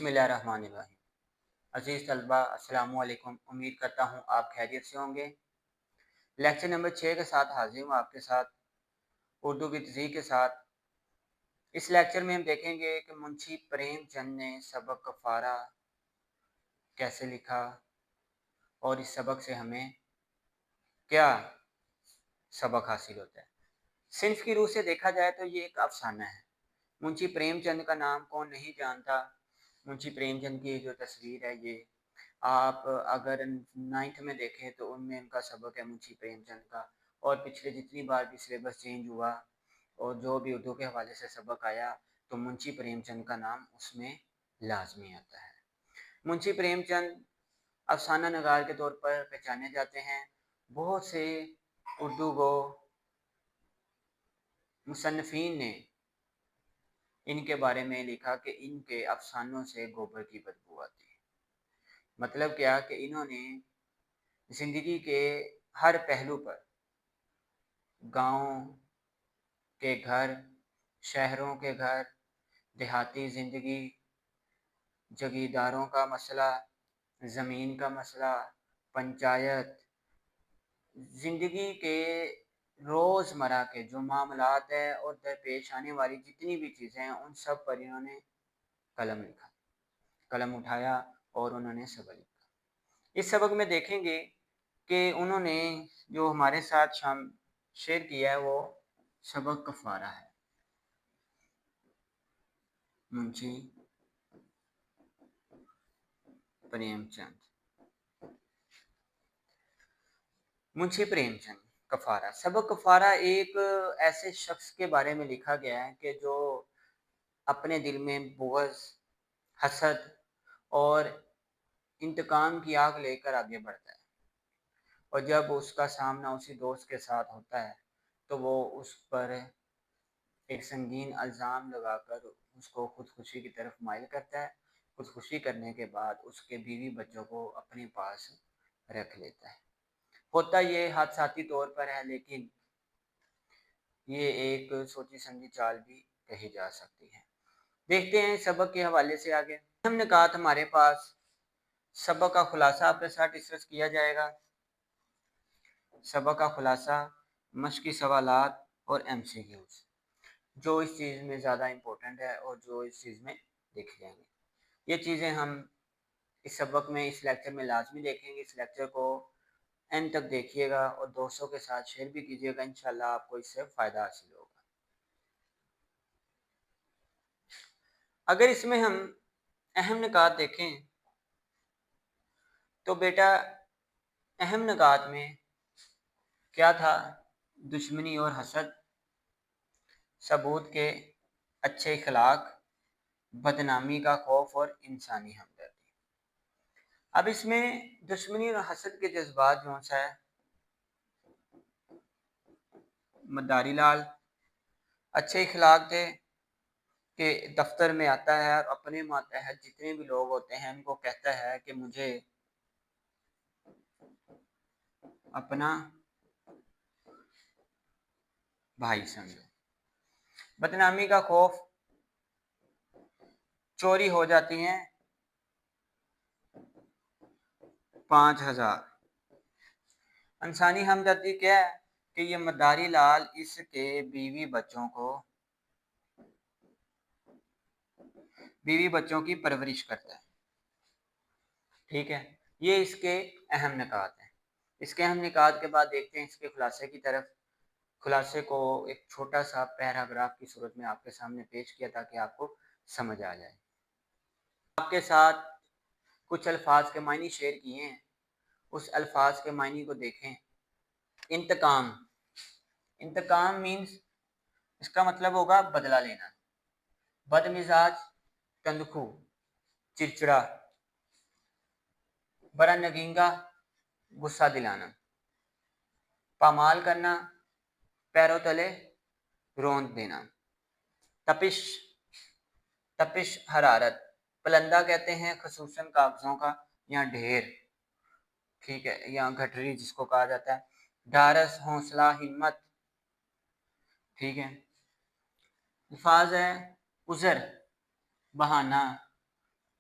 बिस्मिल्लाहिर्रहमानिर्रहीम। अज़ीज़ तलबा अस्सलामु अलैकुम। उम्मीद करता हूँ आप खैरियत से होंगे। लेक्चर नंबर 6 के साथ हाज़िर हूँ आपके साथ, उर्दू विद ज़ी के साथ। इस लेक्चर में हम देखेंगे कि मुंशी प्रेमचंद ने सबक कफ़ारा कैसे लिखा और इस सबक से हमें क्या सबक हासिल होता है। सिंफ की रूह से देखा जाए तो ये एक अफ़साना है। मुंशी प्रेमचंद का नाम कौन नहीं जानता। मुंशी प्रेमचंद की जो तस्वीर है ये आप अगर 9th में देखें तो उनमें इनका सबक है मुंशी प्रेमचंद का। और पिछले जितनी बार भी सिलेबस चेंज हुआ और जो भी उर्दू के हवाले से सबक आया तो मुंशी प्रेमचंद का नाम उसमें लाजमी आता है। मुंशी प्रेमचंद अफसाना नगार के तौर पर पहचाने जाते हैं। बहुत से उर्दू को मुसन्निफीन ने इनके बारे में लिखा कि इनके अफसानों से गोबर की बदबू आती है। मतलब क्या कि इन्होंने ज़िंदगी के हर पहलू पर गाँव के घर, शहरों के घर, देहाती ज़िंदगी, जागीरदारों का मसला, ज़मीन का मसला, पंचायत, ज़िंदगी के रोज़मर्रा के जो मामलात है और दरपेश आने वाली जितनी भी चीज़ें हैं उन सब पर इन्होंने कलम लिखा, कलम उठाया और उन्होंने सबक लिखा। इस सबक में देखेंगे कि उन्होंने जो हमारे साथ शाम शेयर किया है वो सबक कफ़ारा है। मुंशी प्रेमचंद, मुंशी प्रेमचंद कफ़ारा। सबक कफ़ारा एक ऐसे शख्स के बारे में लिखा गया है कि जो अपने दिल में बुग़्ज़, हसद और इंतकाम की आग लेकर आगे बढ़ता है और जब उसका सामना उसी दोस्त के साथ होता है तो वो उस पर एक संगीन इल्ज़ाम लगाकर उसको खुदकुशी की तरफ माइल करता है। खुदकुशी करने के बाद उसके बीवी बच्चों को अपने पास रख लेता है। होता ये हादसाती तौर पर है लेकिन ये एक सोची समझी चाल भी कही जा सकती है। देखते हैं सबक के हवाले से आगे। हमने कहा था हमारे पास सबक का खुलासा आपके साथ डिस्कस किया जाएगा। सबक का खुलासा, मश्की सवालात और एमसीक्यूज़ जो इस चीज़ में ज़्यादा इम्पोर्टेंट है और जो इस चीज़ में देखे जाएंगे। ये चीज़ें हम इस सबक में इस लेक्चर में लाजमी देखेंगे। इस लेक्चर को एंड तक देखिएगा और दोस्तों के साथ शेयर भी कीजिएगा। इंशाल्लाह आपको इससे फ़ायदा हासिल होगा। अगर इसमें हम अहम निकात देखें तो बेटा अहम निकात में क्या था? दुश्मनी और हसद, सबूत के अच्छे इखलाक, बदनामी का खौफ और इंसानी हमदर्दी। अब इसमें दुश्मनी और हसद के जज्बात जो सा है, मदारी लाल अच्छे इखलाक थे कि दफ्तर में आता है और अपने मातहत जितने भी लोग होते हैं उनको कहता है कि मुझे अपना भाई समझो। बदनामी का खौफ, चोरी हो जाती हैं 5,000। इंसानी हमदर्दी क्या है कि ये मदारी लाल इसके बीवी बच्चों की परवरिश करता है। ठीक है, ये इसके अहम निकात हैं। इसके अहम निकात के बाद देखते हैं इसके खुलासे की तरफ। खुलासे को एक छोटा सा पैराग्राफ की सूरत में आपके सामने पेश किया ताकि आपको समझ आ जाए। आपके साथ कुछ अल्फाज के मायने शेयर किए हैं, उस अल्फाज के मायने को देखें। इंतकाम, इंतकाम मीन्स इसका मतलब होगा बदला लेना। बदमिजाज, तंदखू, चिड़चिड़ा, बड़ा नगींगा, गुस्सा दिलाना, पामाल करना, पैरों तले रोंद देना। तपिश, तपिश हरारत, पलंदा कहते हैं खसूसन कागजों का या ढेर। ठीक है, या गठरी जिसको कहा जाता है। ढारस, हौसला, हिम्मत। ठीक है, अल्फाज है उज़र, बहाना,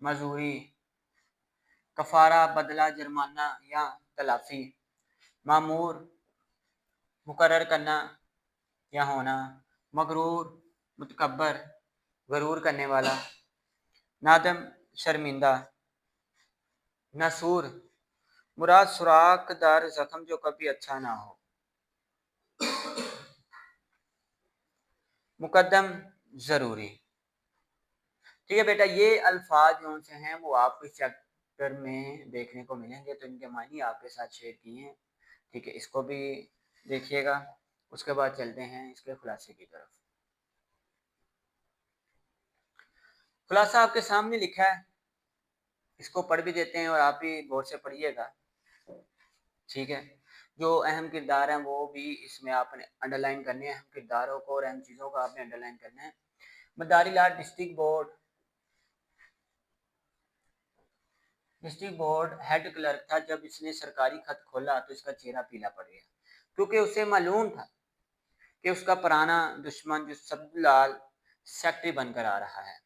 मजूरी, कफारा, बदला, जुर्माना या तलाफी, मामूर, मुकर्रर करना या होना, मगरूर, मुतकब्बर, गरूर करने वाला, नादम, शर्मिंदा, नसूर, मुराद सुराखदार जख्म जो कभी अच्छा ना हो, मुकद्दम, जरूरी। ठीक है बेटा, ये अल्फाज जो से हैं वो आपको इस चैप्टर में देखने को मिलेंगे, तो इनके मानी आपके साथ शेयर किए हैं। ठीक है, इसको भी देखिएगा। उसके बाद चलते हैं इसके खुलासे की तरफ। खुलासा आपके सामने लिखा है, इसको पढ़ भी देते हैं और आप भी गौर से पढ़िएगा। ठीक है, जो अहम किरदार हैं वो भी इसमें आपने अंडरलाइन करने हैं, अहम किरदारों को और अहम चीज़ों को आपने अंडरलाइन करना है। Madari Lal district board head clerk था। जब इसने सरकारी खत खोला तो इसका चेहरा पीला पड़ गया, क्योंकि उसे मालूम था कि उसका पुराना दुश्मन जो सब्दुलाल सेक्रेटरी बनकर आ रहा है।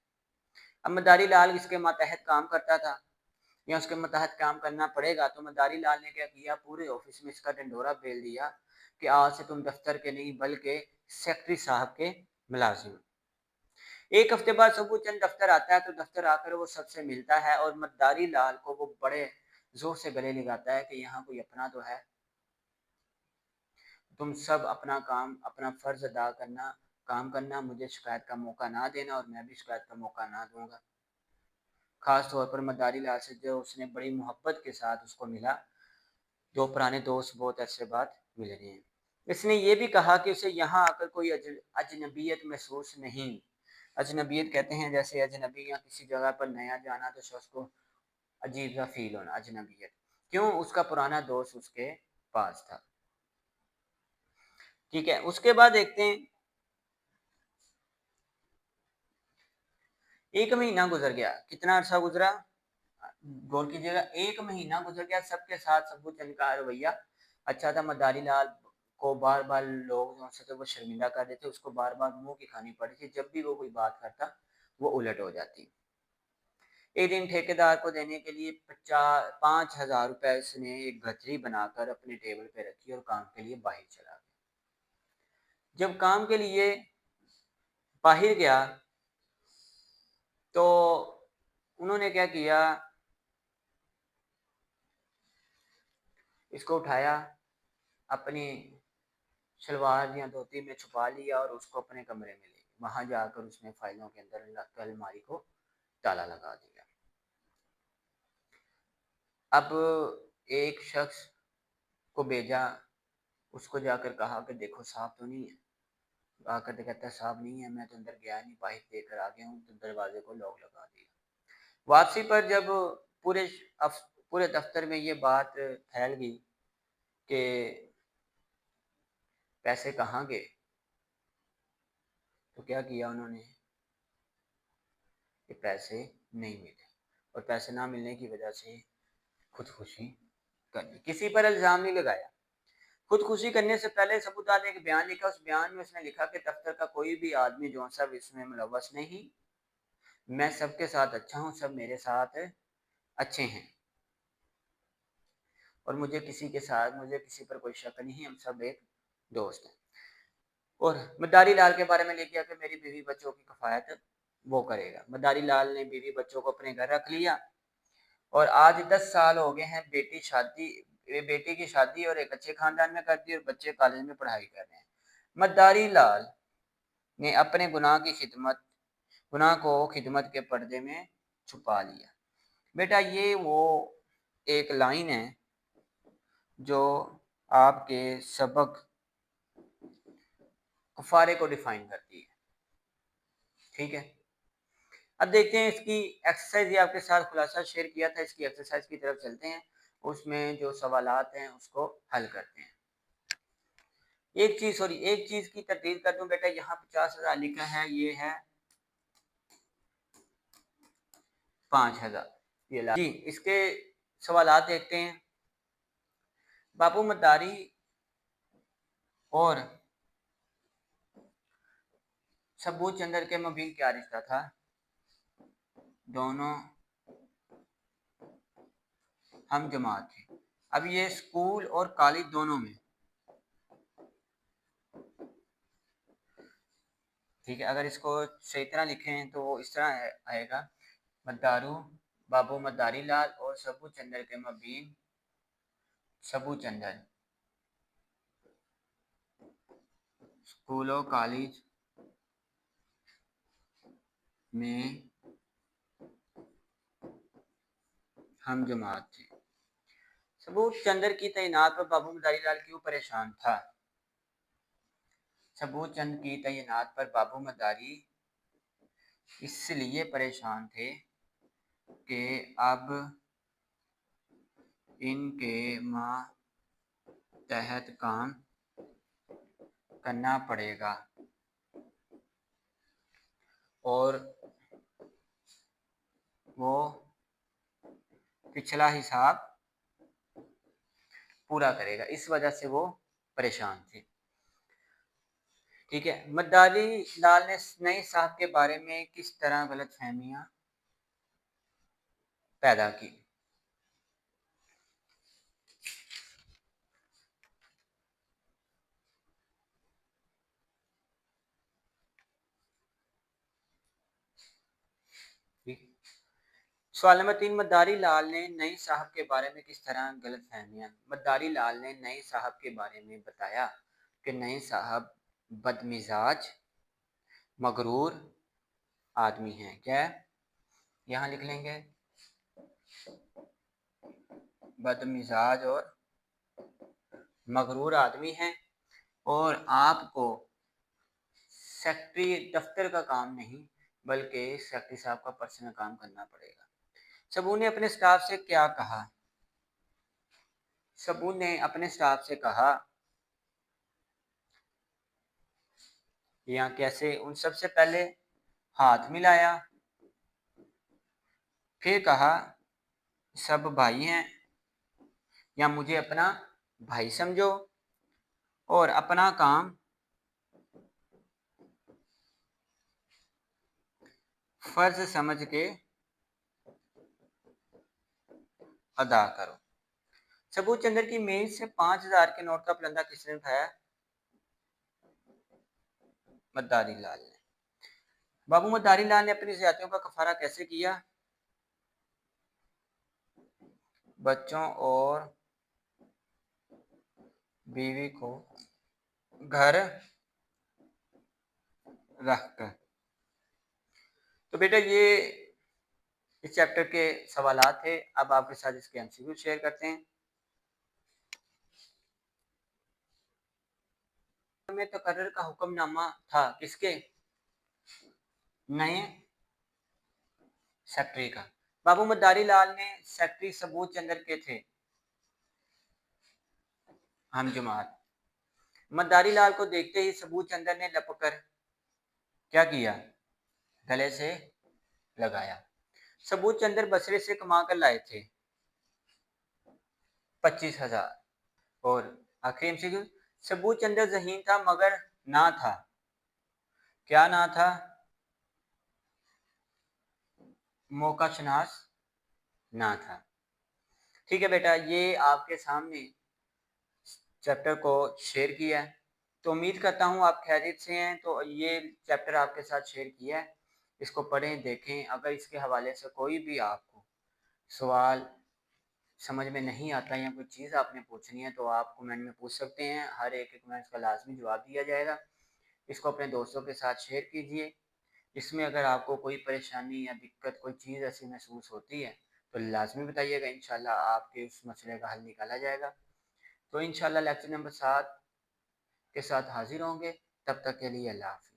अब मदारी लाल इसके मातहत काम करता था या उसके मतहत काम करना पड़ेगा, तो मदारी लाल ने क्या किया, पूरे ऑफिस में इसका ढंडोरा बेल दिया कि आज से तुम दफ्तर के नहीं बल्कि सेक्रेटरी साहब के मुलाजिम। एक हफ्ते बाद सबूचंद दफ्तर आता है, तो दफ्तर आकर वो सबसे मिलता है और मदारी लाल को वो बड़े जोर से गले लगाता है कि यहाँ कोई अपना तो है, तुम सब अपना काम अपना फर्ज अदा करना, काम करना, मुझे शिकायत का मौका ना देना और मैं भी शिकायत का मौका ना दूंगा। खास तौर पर मदारी लाल से जो उसने बड़ी मोहब्बत के साथ उसको मिला, दो पुराने दोस्त बहुत अरसे बाद मिल रहे हैं। इसने ये भी कहा कि उसे यहाँ आकर कोई अजनबियत महसूस नहीं। अजनबियत कहते हैं जैसे अजनबी या किसी जगह पर नया जाना तो शख्स को अजीब सा फील होना, अजनबियत। क्यों? उसका पुराना दोस्त उसके पास था। ठीक है, उसके बाद देखते हैं, एक महीना गुजर गया। कितना अर्सा गुजरा? गौर कीजिएगा, एक महीना गुजर गया। सबके साथ सबूचंद का रवैया अच्छा था। मदारी लाल को बार बार लोग जो से वो शर्मिंदा कर देते, उसको बार बार मुंह की खानी पड़ी थी। जब भी वो कोई बात करता वो उलट हो जाती। एक दिन ठेकेदार को देने के लिए 5,000 रुपए उसने एक गठरी बनाकर अपने टेबल पे रखी और काम के लिए बाहर चला गया। जब काम के लिए बाहर गया तो उन्होंने क्या किया, इसको उठाया, अपनी शलवार या धोती में छुपा लिया और उसको अपने कमरे में ले गया। वहां जाकर उसने फाइलों के अंदर अलमारी को ताला लगा दिया। अब एक शख्स को भेजा, उसको जाकर कहा कि देखो साहब तो नहीं है। आकर तो कहता है साहब नहीं है, मैं तो अंदर गया नहीं, बाहर देकर आ गया हूँ, तो दरवाजे को लॉक लगा दिया। वापसी पर जब पूरे पूरे दफ्तर में ये बात फैल गई कि पैसे कहाँ गए, तो क्या किया उन्होंने कि पैसे नहीं मिले, और पैसे ना मिलने की वजह से खुदकुशी कर ली। किसी पर इल्ज़ाम नहीं लगाया। खुदकुशी करने से पहले सबूताल ने एक बयान लिखा। उस बयान में उसने लिखा कि दफ्तर का कोई भी आदमी जो सब इसमें मुलव्वस नहीं, मैं सबके साथ अच्छा हूँ, सब मेरे साथ अच्छे हैं और मुझे किसी पर कोई शक नहीं, हम सब एक दोस्त हैं। और मदारी लाल के बारे में लिख दिया कि मेरी बीवी बच्चों की कफायत वो करेगा। मदारी लाल ने बीवी बच्चों को अपने घर रख लिया और आज 10 साल हो गए हैं। बेटी की शादी और एक अच्छे खानदान में कर दी और बच्चे कॉलेज में पढ़ाई कर रहे हैं। मदारी लाल ने अपने गुनाह को खिदमत के पर्दे में छुपा लिया। बेटा ये वो एक लाइन है जो आपके सबक कुफारे को डिफाइन करती है। ठीक है, अब देखते हैं इसकी एक्सरसाइज। ये आपके साथ खुलासा शेयर किया था, इसकी एक्सरसाइज की तरफ चलते हैं। उसमें जो सवालात हैं उसको हल करते हैं। एक चीज की तरतीब कर दूं बेटा, यहाँ 50,000 लिखा है, ये है 5,000। ये जी, इसके सवालात देखते हैं। बाबू मदारी और सबूत चंदर के मबीन क्या रिश्ता था? दोनों हम जमात थे। अब ये स्कूल और कॉलेज दोनों में, ठीक है। अगर इसको सही तरह लिखें तो वो इस तरह आएगा, मद्दारू बाबू मद्दारी लाल और सबू चंदर के मबीन सबू चंदर स्कूलों कॉलेज में हम जमात थे। सबूत चंदर की तैनात पर बाबू मदारी लाल क्यों परेशान था? सबूत चंद की तैनात पर बाबू मदारी इसलिए परेशान थे कि अब इनके मातहत काम करना पड़ेगा और वो पिछला हिसाब पूरा करेगा, इस वजह से वो परेशान थे। ठीक है। मद्दारी लाल ने नई साहब के बारे में किस तरह गलतफहमियां पैदा की? सवाल नंबर 3, मद्दारी लाल ने नई साहब के बारे में किस तरह गलतफहमियां? मद्दारी लाल ने नई साहब के बारे में बताया कि नई साहब बदमिजाज मगरूर आदमी हैं। क्या है? यहाँ लिख लेंगे, बदमिजाज और मगरूर आदमी हैं और आपको सेक्रेटरी दफ्तर का काम नहीं बल्कि सेक्रेटरी साहब का पर्सनल काम करना पड़ेगा। सबू ने अपने स्टाफ से क्या कहा? सबू ने अपने स्टाफ से कहा, यहाँ कैसे, उन सबसे पहले हाथ मिलाया, फिर कहा सब भाई हैं या मुझे अपना भाई समझो और अपना काम फर्ज समझ के अदा करो। सबूत चंद्र की मेज से 5,000 के नोट का पलंदा किसने उठाया? मद्दारी लाल ने। बाबू मद्दारी लाल ने अपनी ज्यादतियों का कफारा कैसे किया? बच्चों और बीवी को घर रखकर। तो बेटा ये इस चैप्टर के सवालात थे। अब आपके साथ इसके एमसीक्यू शेयर करते हैं। में तकर्रर का हुक्मनामा था किसके? नए सेक्रेटरी का। बाबू मद्दारी लाल ने सेक्रेटरी सबूत चंद्र के थे हम जमात। मद्दारी लाल को देखते ही सबूत चंद्र ने लपक कर क्या किया? गले से लगाया। सबूत चंद्र बसरे से कमा कर लाए थे 25,000। और आखिरी एमसीक्यू, सबूत चंद्र जहीन था मगर ना था। क्या ना था? मौका शनास ना था। ठीक है बेटा, ये आपके सामने चैप्टर को शेयर किया है, तो उम्मीद करता हूँ आप खैरियत से हैं। तो ये चैप्टर आपके साथ शेयर किया है, इसको पढ़ें देखें। अगर इसके हवाले से कोई भी आपको सवाल समझ में नहीं आता या कोई चीज़ आपने पूछनी है तो आप कमेंट में पूछ सकते हैं। हर एक कमेंट्स का लाजमी जवाब दिया जाएगा। इसको अपने दोस्तों के साथ शेयर कीजिए। इसमें अगर आपको कोई परेशानी या दिक्कत, कोई चीज़ ऐसी महसूस होती है तो लाजमी बताइएगा, इंशाल्लाह आपके उस मसले का हल निकाला जाएगा। तो इंशाल्लाह लेक्चर नंबर 7 के साथ हाजिर होंगे। तब तक के लिए अल्लाह हाफ़िज़।